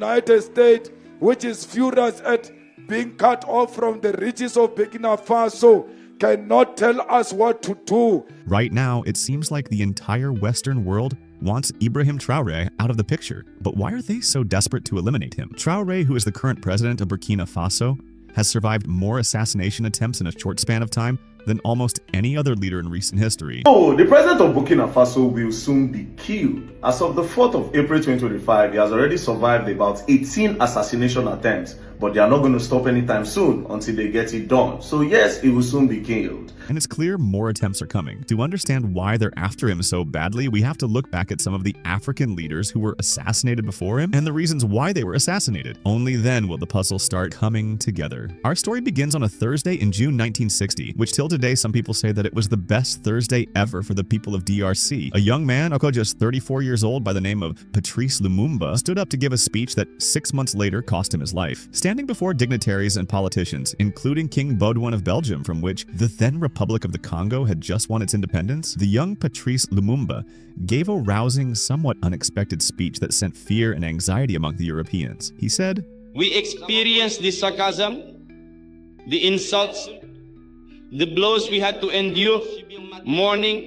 United States, which is furious at being cut off from the riches of Burkina Faso, cannot tell us what to do. Right now, it seems like the entire Western world wants Ibrahim Traoré out of the picture. But why are they so desperate to eliminate him? Traoré, who is the current president of Burkina Faso, has survived more assassination attempts in a short span of time than almost any other leader in recent history. Oh, the president of Burkina Faso will soon be killed. As of the 4th of April 2025, he has already survived about 18 assassination attempts, but they are not going to stop anytime soon until they get it done. So yes, he will soon be killed. And it's clear more attempts are coming. To understand why they're after him so badly, we have to look back at some of the African leaders who were assassinated before him and the reasons why they were assassinated. Only then will the puzzle start coming together. Our story begins on a Thursday in June 1960, which till today some people say that it was the best Thursday ever for the people of DRC. A young man, just 34 years old, by the name of Patrice Lumumba, stood up to give a speech that 6 months later cost him his life. Standing before dignitaries and politicians, including King Baudouin of Belgium, from which the then Republic of the Congo had just won its independence, the young Patrice Lumumba gave a rousing, somewhat unexpected speech that sent fear and anxiety among the Europeans. He said, "We experienced the sarcasm, the insults, the blows we had to endure morning,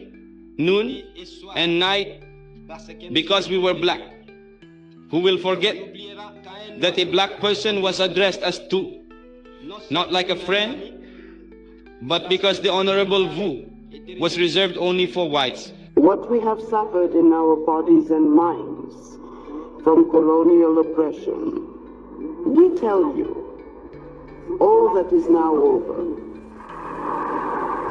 noon, and night because we were black. Who will forget that a black person was addressed as tu, not like a friend, but because the honorable vous was reserved only for whites." What we have suffered in our bodies and minds from colonial oppression, we tell you, all that is now over.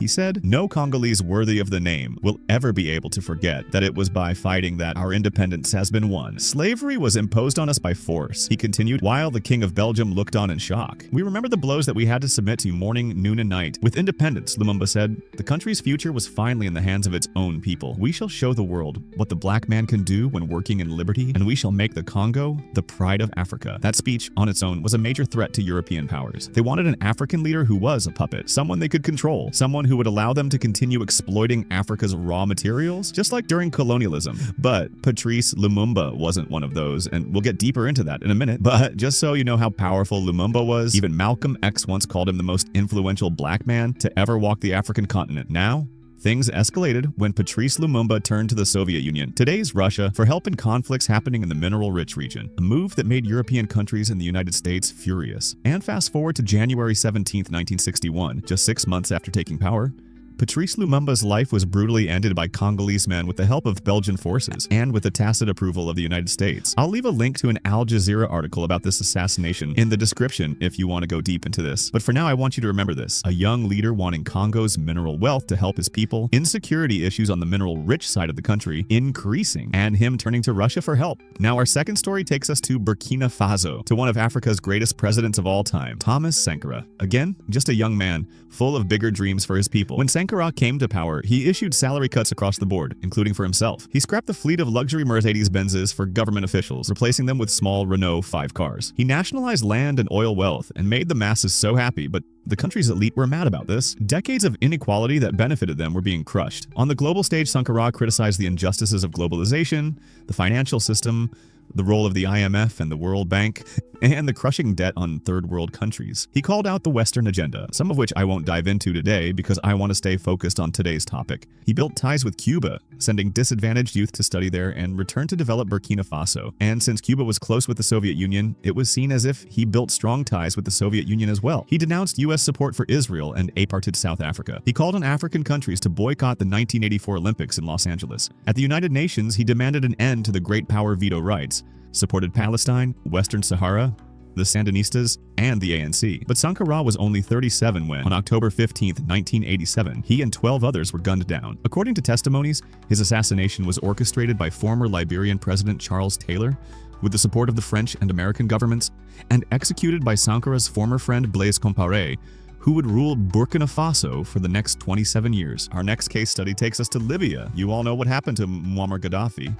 He said, "No Congolese worthy of the name will ever be able to forget that it was by fighting that our independence has been won. Slavery was imposed on us by force." He continued, while the King of Belgium looked on in shock. "We remember the blows that we had to submit to morning, noon, and night. With independence," Lumumba said, "the country's future was finally in the hands of its own people. We shall show the world what the black man can do when working in liberty, and we shall make the Congo the pride of Africa." That speech on its own was a major threat to European powers. They wanted an African leader who was a puppet, someone they could control, someone who would allow them to continue exploiting Africa's raw materials, just like during colonialism. But Patrice Lumumba wasn't one of those, and we'll get deeper into that in a minute. But just so you know how powerful Lumumba was, even Malcolm X once called him the most influential black man to ever walk the African continent. Now, things escalated when Patrice Lumumba turned to the Soviet Union, today's Russia, for help in conflicts happening in the mineral-rich region, a move that made European countries and the United States furious. And fast forward to January 17, 1961, just 6 months after taking power, Patrice Lumumba's life was brutally ended by Congolese men with the help of Belgian forces and with the tacit approval of the United States. I'll leave a link to an Al Jazeera article about this assassination in the description if you want to go deep into this. But for now, I want you to remember this: a young leader wanting Congo's mineral wealth to help his people, insecurity issues on the mineral-rich side of the country increasing, and him turning to Russia for help. Now, our second story takes us to Burkina Faso, to one of Africa's greatest presidents of all time, Thomas Sankara. Again, just a young man, full of bigger dreams for his people. When Sankara came to power, he issued salary cuts across the board, including for himself. He scrapped the fleet of luxury Mercedes-Benzes for government officials, replacing them with small Renault 5 cars. He nationalized land and oil wealth and made the masses so happy, but the country's elite were mad about this. Decades of inequality that benefited them were being crushed. On the global stage, Sankara criticized the injustices of globalization, the financial system, the role of the IMF and the World Bank, and the crushing debt on third world countries. He called out the Western agenda, some of which I won't dive into today because I want to stay focused on today's topic. He built ties with Cuba, sending disadvantaged youth to study there, and returned to develop Burkina Faso. And since Cuba was close with the Soviet Union, it was seen as if he built strong ties with the Soviet Union as well. He denounced U.S. support for Israel and apartheid South Africa. He called on African countries to boycott the 1984 Olympics in Los Angeles. At the United Nations, he demanded an end to the great power veto rights, supported Palestine, Western Sahara, the Sandinistas, and the ANC. But Sankara was only 37 when, on October 15, 1987, he and 12 others were gunned down. According to testimonies, his assassination was orchestrated by former Liberian President Charles Taylor, with the support of the French and American governments, and executed by Sankara's former friend Blaise Compaoré, who would rule Burkina Faso for the next 27 years. Our next case study takes us to Libya. You all know what happened to Muammar Gaddafi.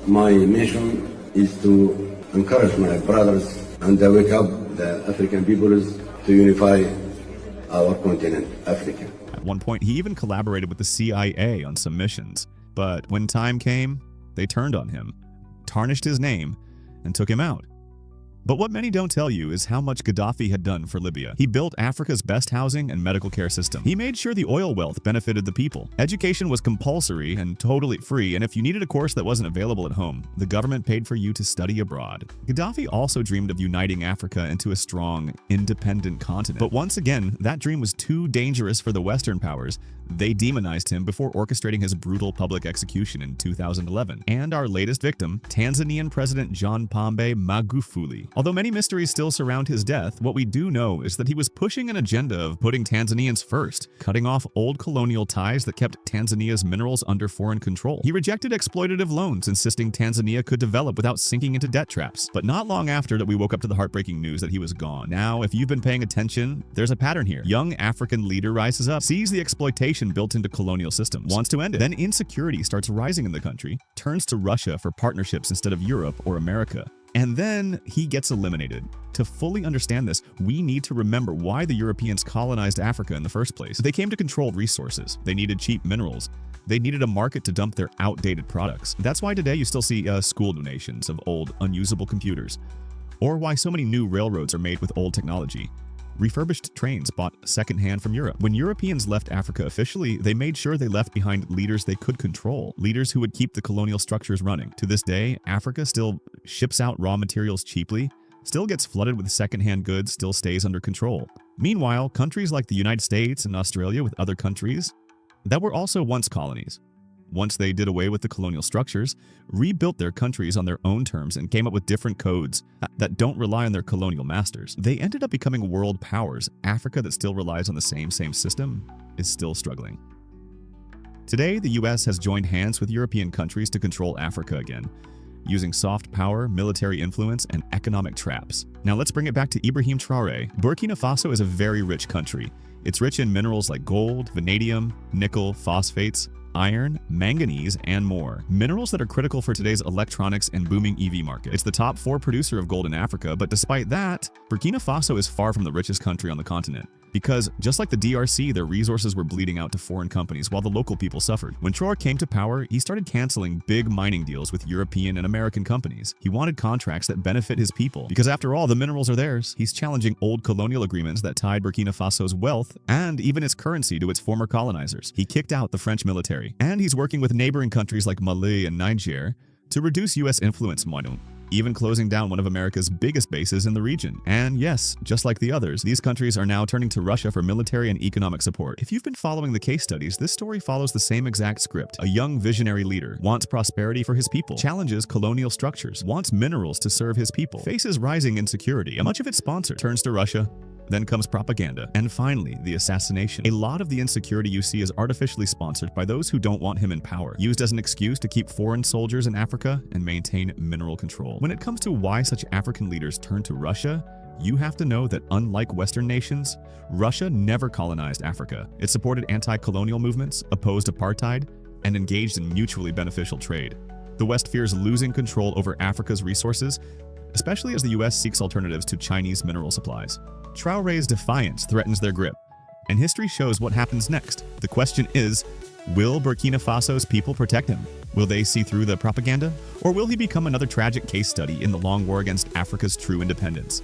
My mission is to encourage my brothers and wake up the African peoples to unify our continent, Africa. At one point, he even collaborated with the CIA on some missions. But when time came, they turned on him, tarnished his name, and took him out. But what many don't tell you is how much Gaddafi had done for Libya. He built Africa's best housing and medical care system. He made sure the oil wealth benefited the people. Education was compulsory and totally free, and if you needed a course that wasn't available at home, the government paid for you to study abroad. Gaddafi also dreamed of uniting Africa into a strong, independent continent. But once again, that dream was too dangerous for the Western powers. They demonized him before orchestrating his brutal public execution in 2011. And our latest victim, Tanzanian President John Magufuli. Although many mysteries still surround his death, what we do know is that he was pushing an agenda of putting Tanzanians first, cutting off old colonial ties that kept Tanzania's minerals under foreign control. He rejected exploitative loans, insisting Tanzania could develop without sinking into debt traps. But not long after that, we woke up to the heartbreaking news that he was gone. Now, if you've been paying attention, there's a pattern here. Young African leader rises up, sees the exploitation built into colonial systems, wants to end it. Then insecurity starts rising in the country, turns to Russia for partnerships instead of Europe or America. And then he gets eliminated. To fully understand this, we need to remember why the Europeans colonized Africa in the first place. They came to control resources. They needed cheap minerals. They needed a market to dump their outdated products. That's why today you still see school donations of old, unusable computers. Or why so many new railroads are made with old technology. Refurbished trains bought secondhand from Europe. When Europeans left Africa officially, they made sure they left behind leaders they could control, leaders who would keep the colonial structures running. To this day, Africa still ships out raw materials cheaply, still gets flooded with secondhand goods, still stays under control. Meanwhile, countries like the United States and Australia with other countries that were also once colonies, once they did away with the colonial structures, rebuilt their countries on their own terms and came up with different codes that don't rely on their colonial masters. They ended up becoming world powers. Africa that still relies on the same system is still struggling. Today, the US has joined hands with European countries to control Africa again, using soft power, military influence, and economic traps. Now let's bring it back to Ibrahim Traoré. Burkina Faso is a very rich country. It's rich in minerals like gold, vanadium, nickel, phosphates, iron, manganese, and more. Minerals that are critical for today's electronics and booming EV market. It's the top 4 producer of gold in Africa, but despite that, Burkina Faso is far from the richest country on the continent. Because, just like the DRC, their resources were bleeding out to foreign companies while the local people suffered. When Traoré came to power, he started canceling big mining deals with European and American companies. He wanted contracts that benefit his people, because after all, the minerals are theirs. He's challenging old colonial agreements that tied Burkina Faso's wealth and even its currency to its former colonizers. He kicked out the French military, and he's working with neighboring countries like Mali and Niger to reduce US influence, even closing down one of America's biggest bases in the region. And yes, just like the others, these countries are now turning to Russia for military and economic support. If you've been following the case studies, this story follows the same exact script. A young visionary leader wants prosperity for his people, challenges colonial structures, wants minerals to serve his people, faces rising insecurity, and much of its sponsor turns to Russia. Then comes propaganda, and finally, the assassination. A lot of the insecurity you see is artificially sponsored by those who don't want him in power, used as an excuse to keep foreign soldiers in Africa and maintain mineral control. When it comes to why such African leaders turn to Russia, you have to know that unlike Western nations, Russia never colonized Africa. It supported anti-colonial movements, opposed apartheid, and engaged in mutually beneficial trade. The West fears losing control over Africa's resources, especially as the US seeks alternatives to Chinese mineral supplies. Traoré's defiance threatens their grip, and history shows what happens next. The question is, will Burkina Faso's people protect him? Will they see through the propaganda? Or will he become another tragic case study in the long war against Africa's true independence?